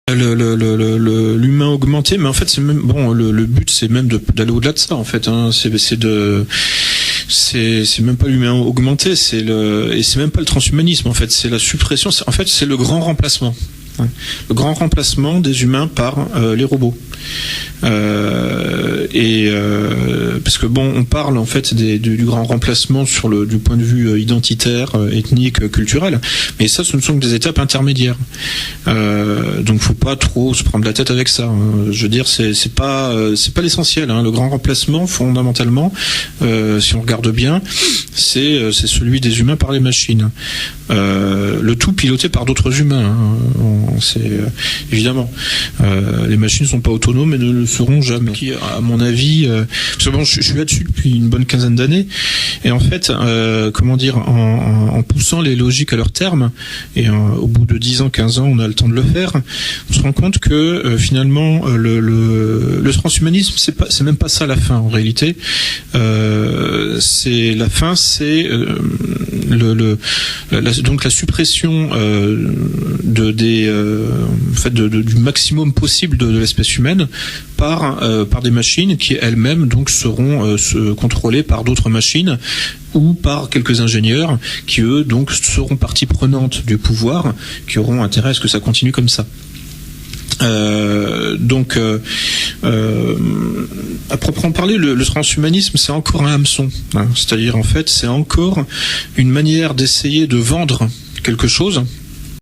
L'humain augmenté, mais en fait c'est même bon. Le but c'est même d'aller au-delà de ça en fait. Hein. C'est même pas l'humain augmenté, et c'est même pas le transhumanisme en fait. C'est la suppression. En fait c'est le grand remplacement. Le grand remplacement des humains par les robots. Parce que bon, on parle en fait du grand remplacement du point de vue identitaire, ethnique, culturel, mais ça, ce ne sont que des étapes intermédiaires. Donc, faut pas trop se prendre la tête avec ça. Hein. Je veux dire, c'est pas l'essentiel. Hein. Le grand remplacement, fondamentalement, si on regarde bien, c'est celui des humains par les machines. Le tout piloté par d'autres humains. Hein. Évidemment, les machines ne sont pas autonomes et ne le seront jamais. Qui, à mon avis, parce que bon, je suis là-dessus depuis une bonne quinzaine d'années, et en fait, en poussant les logiques à leur terme, et au bout de 10 ans, 15 ans, on a le temps de le faire, on se rend compte que finalement, le transhumanisme, c'est même pas ça la fin en réalité. C'est la fin, c'est donc la suppression du maximum possible de l'espèce humaine par des machines qui elles-mêmes donc seront contrôlées par d'autres machines ou par quelques ingénieurs qui eux donc seront partie prenante du pouvoir, qui auront intérêt à ce que ça continue comme ça. À proprement parler, le transhumanisme, c'est encore un hameçon. Hein. C'est-à-dire, en fait, c'est encore une manière d'essayer de vendre quelque chose